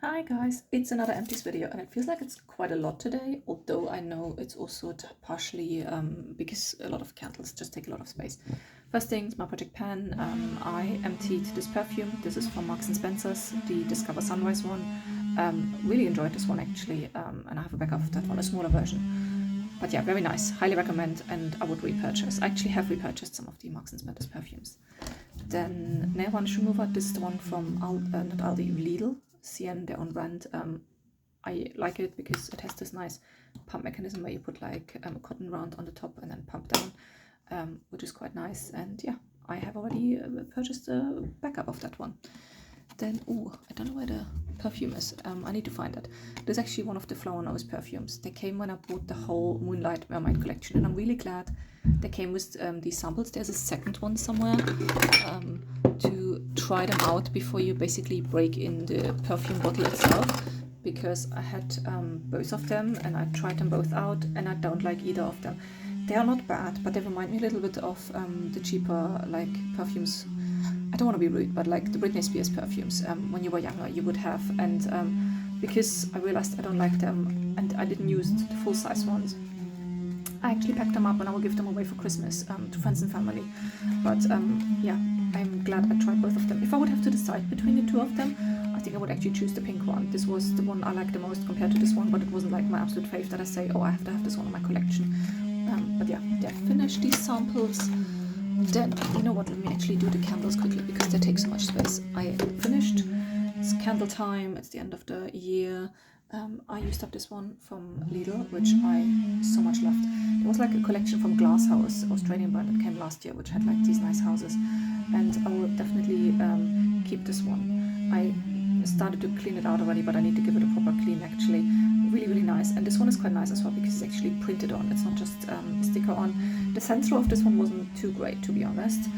Hi guys, it's another Empties video and it feels like it's quite a lot today, although I know it's also partially because a lot of candles just take a lot of space. First things, my project pan. I emptied this perfume. This is from Marks & Spencer's, the Discover Sunrise one. Really enjoyed this one actually, and I have a backup of that one, a smaller version. But yeah, very nice, highly recommend, and I would repurchase. I actually have repurchased some of the Marks & Spencer's perfumes. Then nail varnish remover, this is the one from not Aldi, Lidl. CN, their own brand. I like it because it has this nice pump mechanism where you put like a cotton round on the top and then pump down, which is quite nice. And yeah, I have already purchased a backup of that one. Then, I don't know where the perfume is. I need to find it. This is actually one of the Flower Nose perfumes. They came when I bought the whole Moonlight Mermaid collection, and I'm really glad they came with these samples. There's a second one somewhere to try them out before you basically break in the perfume bottle itself, because I had both of them and I tried them both out and I don't like either of them. They are not bad, but they remind me a little bit of the cheaper like perfumes. I don't want to be rude, but like the Britney Spears perfumes when you were younger you would have, and because I realized I don't like them and I didn't use the full size ones, I actually packed them up and I will give them away for Christmas to friends and family. But yeah, I'm glad I tried both of them. If I would have to decide between the two of them, I think I would actually choose the pink one. This was the one I liked the most compared to this one, but it wasn't like my absolute fave that I say, oh, I have to have this one in my collection. But yeah, they're finished, these samples. Then, you know what, let me actually do the candles quickly because they take so much space. I finished. It's candle time, it's the end of the year. I used up this one from Lidl, which I so much loved. There was like a collection from Glass House, Australian brand that came last year, which had like these nice houses. And I will definitely keep this one. I started to clean it out already, but I need to give it a proper clean actually. Really, really nice. And this one is quite nice as well because it's actually printed on. It's not just a sticker on. The sensor of this one wasn't too great, to be honest.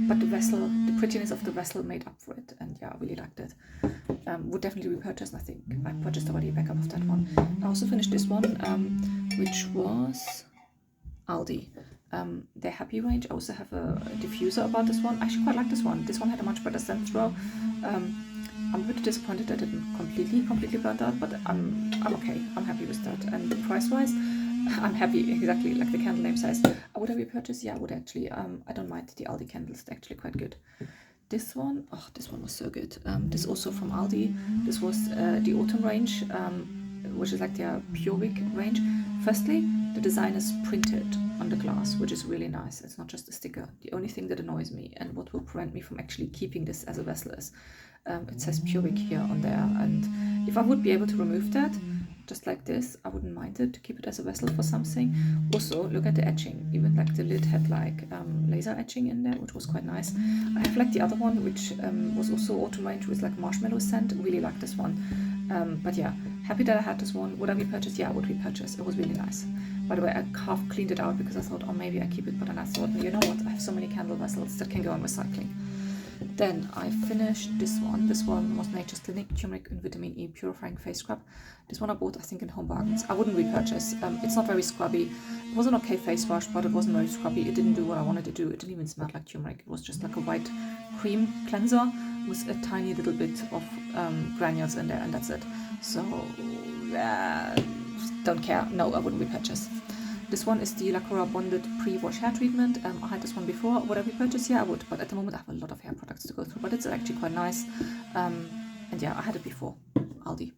But the vessel, the prettiness of the vessel made up for it. And yeah, I really liked it. Would definitely repurchase, and I think I purchased already a backup of that one. I also finished this one, which was Aldi. Their Happy range. I also have a diffuser about this one. I actually quite like this one. This one had a much better scent throw. I'm a bit disappointed that it didn't completely burn out, but I'm okay. I'm happy with that. And price-wise, I'm happy, exactly like the candle name says. Would I repurchase? Yeah, I would actually. I don't mind the Aldi candles. They're actually quite good. This one was so good. This also from Aldi. This was the Autumn range, which is like their Pure Week range. Firstly, the design is printed on the glass, which is really nice. It's not just a sticker. The only thing that annoys me and what will prevent me from actually keeping this as a vessel is it says Pure Week here on there. And if I would be able to remove that, just like this, I wouldn't mind it to keep it as a vessel for something. Also, look at the etching. Even like the lid had like laser etching in there, which was quite nice. I have like the other one, which was also autumn range with like marshmallow scent. Really like this one. But yeah, happy that I had this one. Would I repurchase? Yeah, I would repurchase. It was really nice. By the way, I half cleaned it out because I thought, oh, maybe I keep it, but then I thought, you know what? I have so many candle vessels that can go on recycling. Then I finished this one. This one was Nature's Clinic Turmeric and Vitamin E Purifying Face Scrub. This one I bought, I think, in Home Bargains. I wouldn't repurchase. It's not very scrubby. It was an okay face wash, but it wasn't very scrubby. It didn't do what I wanted to do. It didn't even smell like turmeric. It was just like a white cream cleanser with a tiny little bit of granules in there, and that's it. So, don't care. No, I wouldn't repurchase. This one is the Lacura Bonded Pre-Wash Hair Treatment. I had this one before. Would I repurchase? Yeah, I would. But at the moment, I have a lot of hair products to go through. But it's actually quite nice. And yeah, I had it before. Aldi.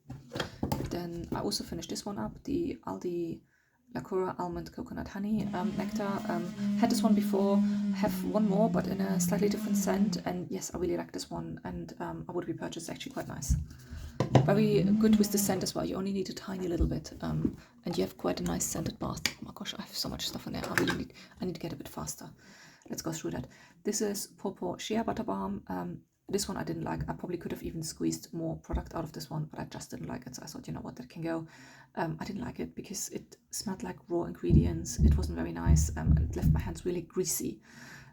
Then I also finished this one up. The Aldi Lacura Almond Coconut Honey Nectar. Had this one before. Have one more, but in a slightly different scent. And yes, I really like this one. And I would repurchase. It's actually quite nice. Very good with the scent as well. You only need a tiny little bit, and you have quite a nice scented bath. Oh my gosh, I have so much stuff in there. I need to get a bit faster. Let's go through that. This is Pawpaw Shea Butter Balm. This one I didn't like. I probably could have even squeezed more product out of this one, but I just didn't like it. So I thought, you know what, that can go. I didn't like it because it smelled like raw ingredients. It wasn't very nice, and it left my hands really greasy.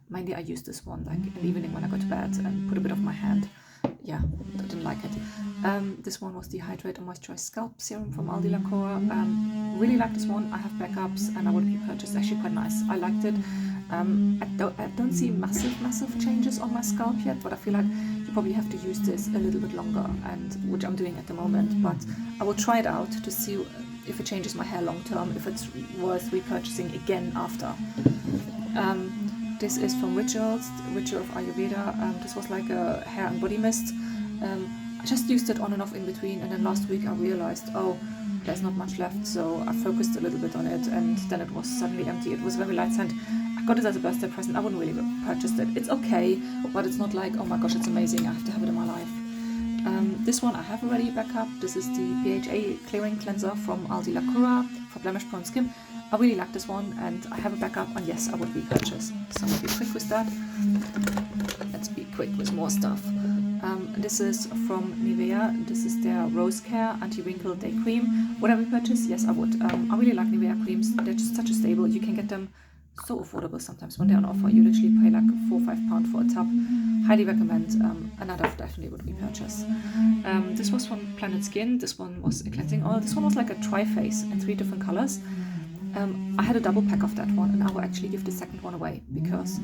Mainly I used this one like in the evening when I go to bed and put a bit of my hand. Yeah, I didn't like it. This one was the Hydrate and Moisturize Scalp Serum from Aldi Lacura. Really like this one. I have backups and I would repurchase. Actually quite nice. I liked it. I don't see massive changes on my scalp yet, but I feel like you probably have to use this a little bit longer, and which I'm doing at the moment, but I will try it out to see if it changes my hair long term, if it's worth repurchasing again after. This is from Ritual of Ayurveda. This was like a hair and body mist. I just used it on and off in between, and then last week I realized, oh, there's not much left, so I focused a little bit on it, and then it was suddenly empty. It was very light scent. I got it as a birthday present. I wouldn't really purchase it. It's okay, but it's not like, oh my gosh, it's amazing, I have to have it in my life. This one I have already back up. This is the BHA Clearing Cleanser from Aldi La Cura for blemish prone skin. I really like this one, and I have a backup, and yes, I would repurchase. So I'm gonna be quick with that. Let's be quick with more stuff. This is from Nivea. This is their Rose Care Anti-Wrinkle Day Cream. Would I repurchase? Yes, I would. I really like Nivea creams. They're just such a staple. You can get them so affordable sometimes when they're on offer. You literally pay like £4 or £5 for a tub. Highly recommend, and I definitely would repurchase. This was from Planet Skin. This one was a cleansing oil. This one was like a tri-face in 3 different colors. I had a double pack of that one, and I will actually give the second one away because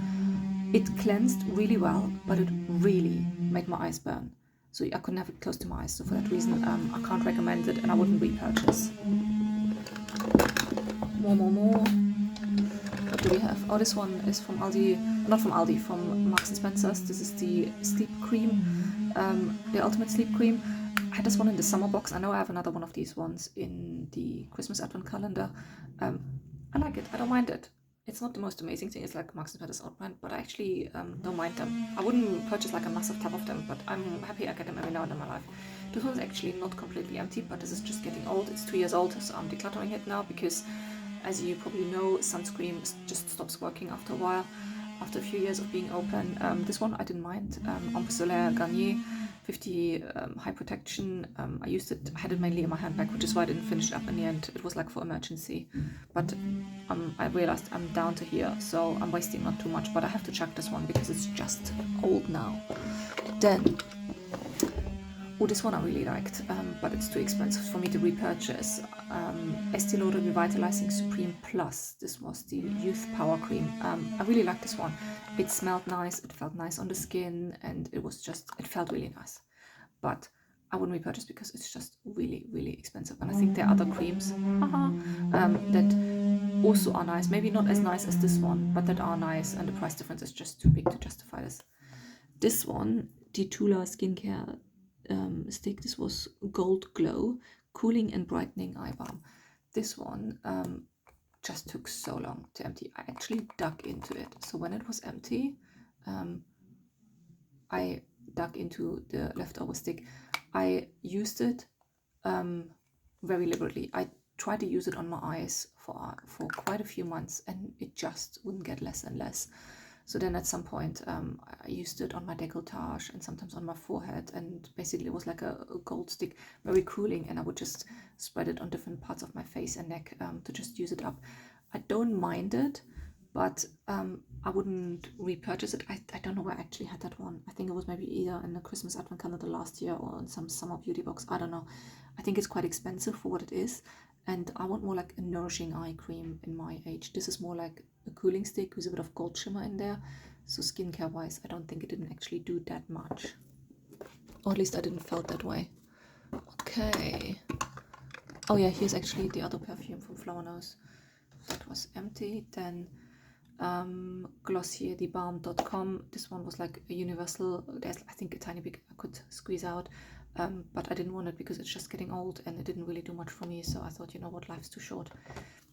it cleansed really well, but it really made my eyes burn. So I couldn't have it close to my eyes. So for that reason, I can't recommend it, and I wouldn't repurchase. More. What do we have? Oh, this one is from Aldi, not from Aldi, from Marks and Spencer's. This is the sleep cream, the ultimate sleep cream. I had this one in the summer box. I know I have another one of these ones in the Christmas advent calendar. I like it. I don't mind it. It's not the most amazing thing. It's like Marks and Spencer's outbrand, but I actually don't mind them. I wouldn't purchase like a massive tub of them, but I'm happy I get them every now and then in my life. This one's actually not completely empty, but this is just getting old. It's 2 years old, so I'm decluttering it now because, as you probably know, sunscreen just stops working after a while, after a few years of being open. This one I didn't mind. Empties Solaire Garnier 50 high protection. I used it, I had it mainly in my handbag, which is why I didn't finish it up in the end. It was like for emergency, but I realized I'm down to here, so I'm wasting not too much, but I have to chuck this one because it's just old now. Then, oh, this one I really liked, but it's too expensive for me to repurchase. Estee Lauder Revitalizing Supreme Plus. This was the Youth Power Cream. I really like this one. It smelled nice, it felt nice on the skin, and it felt really nice. But I wouldn't repurchase because it's just really, really expensive. And I think there are other creams that also are nice. Maybe not as nice as this one, but that are nice, and the price difference is just too big to justify this. This one, the Tula Skincare stick. This was Gold Glow Cooling and Brightening Eye Balm. This one just took so long to empty. I actually dug into it. So when it was empty, I dug into the leftover stick. I used it very liberally. I tried to use it on my eyes for quite a few months, and it just wouldn't get less and less. So then at some point, I used it on my décolletage and sometimes on my forehead, and basically it was like a gold stick, very cooling, and I would just spread it on different parts of my face and neck to just use it up. I don't mind it, but I wouldn't repurchase it. I don't know where I actually had that one. I think it was maybe either in the Christmas advent calendar last year or in some summer beauty box. I don't know. I think it's quite expensive for what it is, and I want more like a nourishing eye cream in my age. This is more like a cooling stick with a bit of gold shimmer in there. So skincare wise, I don't think it didn't actually do that much, or at least I didn't felt that way. Okay. Oh yeah, here's actually the other perfume from Flower Nose. That was empty. Then Glossier Balm.com. This one was like a universal. There's I think a tiny bit I could squeeze out, but I didn't want it because it's just getting old and it didn't really do much for me. So I thought, you know what, life's too short.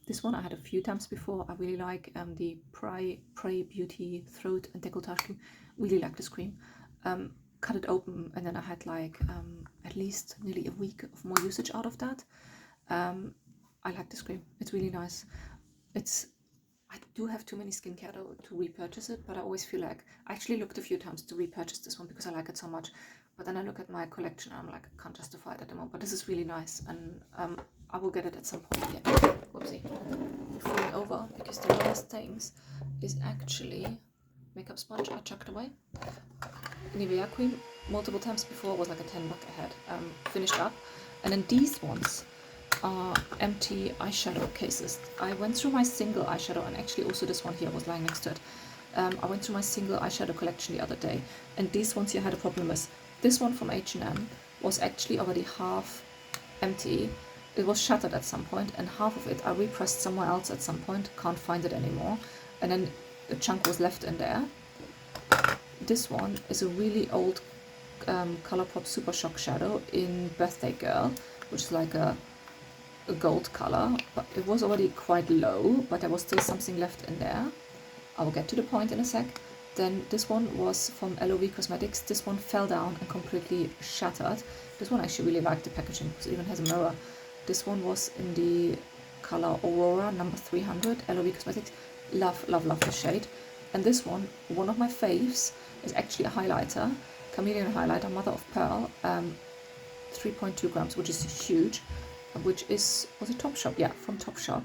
This one I had a few times before. I really like the Prey Beauty Throat and Décolletage Cream. Really like this cream. Cut it open, and then I had like at least nearly a week of more usage out of that. I like this cream. It's really nice. I do have too many skincare though to repurchase it, but I always feel like I actually looked a few times to repurchase this one because I like it so much. But then I look at my collection and I'm like, I can't justify it at the moment. But this is really nice, and I will get it at some point. Yeah. Whoopsie. Falling over because the last things is actually makeup sponge I chucked away. Nivea cream. Multiple times before was like a $10 ahead. Finished up, and then these ones are empty eyeshadow cases. I went through my single eyeshadow, and actually also this one here was lying next to it. I went through my single eyeshadow collection the other day, and these ones here had a problem with. This one from H&M was actually already half empty. It was shattered at some point, and half of it I repressed somewhere else at some point, can't find it anymore, and then a chunk was left in there. This one is a really old Colourpop Super Shock shadow in Birthday Girl, which is like a gold color, but it was already quite low, but there was still something left in there. I will get to the point in a sec. Then this one was from LOV Cosmetics. This one fell down and completely shattered. This one I actually really liked the packaging because it even has a mirror. This one was in the color Aurora number 300, LOV Cosmetics. Love, love, love the shade. And this one of my faves, is actually a highlighter, Chameleon highlighter, Mother of Pearl, 3.2 grams, which is huge, which is, was it Topshop? Yeah, from Topshop.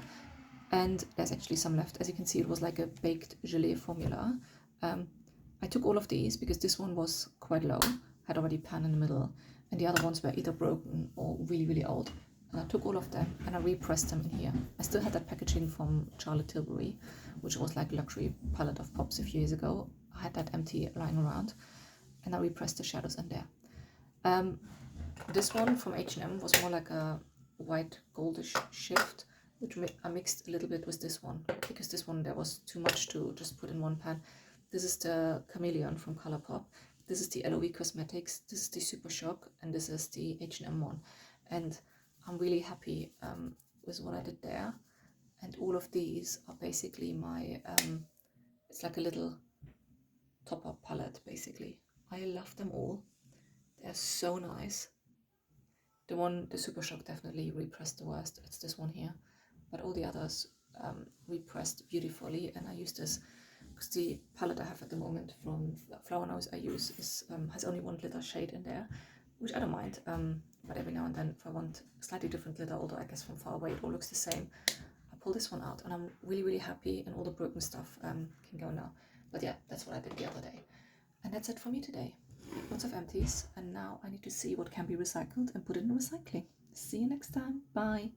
And there's actually some left. As you can see, it was like a baked gelée formula. I took all of these because this one was quite low, had already pan in the middle, and the other ones were either broken or really, really old. And I took all of them and I repressed them in here. I still had that packaging from Charlotte Tilbury, which was like luxury palette of pops a few years ago. I had that empty lying around, and I repressed the shadows in there. This one from H&M was more like a white goldish shift, which I mixed a little bit with this one, because this one there was too much to just put in one pan. This is the Chameleon from Colourpop. This is the LOV Cosmetics. This is the Super Shock, and this is the H&M one. And I'm really happy with what I did there. And all of these are basically my, it's like a little top-up palette, basically. I love them all. They're so nice. The Super Shock definitely repressed the worst. It's this one here. But all the others repressed beautifully, and I use this because the palette I have at the moment from Flower Nose I use is has only one glitter shade in there, which I don't mind, but every now and then if I want a slightly different glitter, although I guess from far away it all looks the same, I pull this one out, and I'm really, really happy, and all the broken stuff can go now. But yeah, that's what I did the other day. And that's it for me today. Lots of empties, and now I need to see what can be recycled and put it in recycling. See you next time. Bye.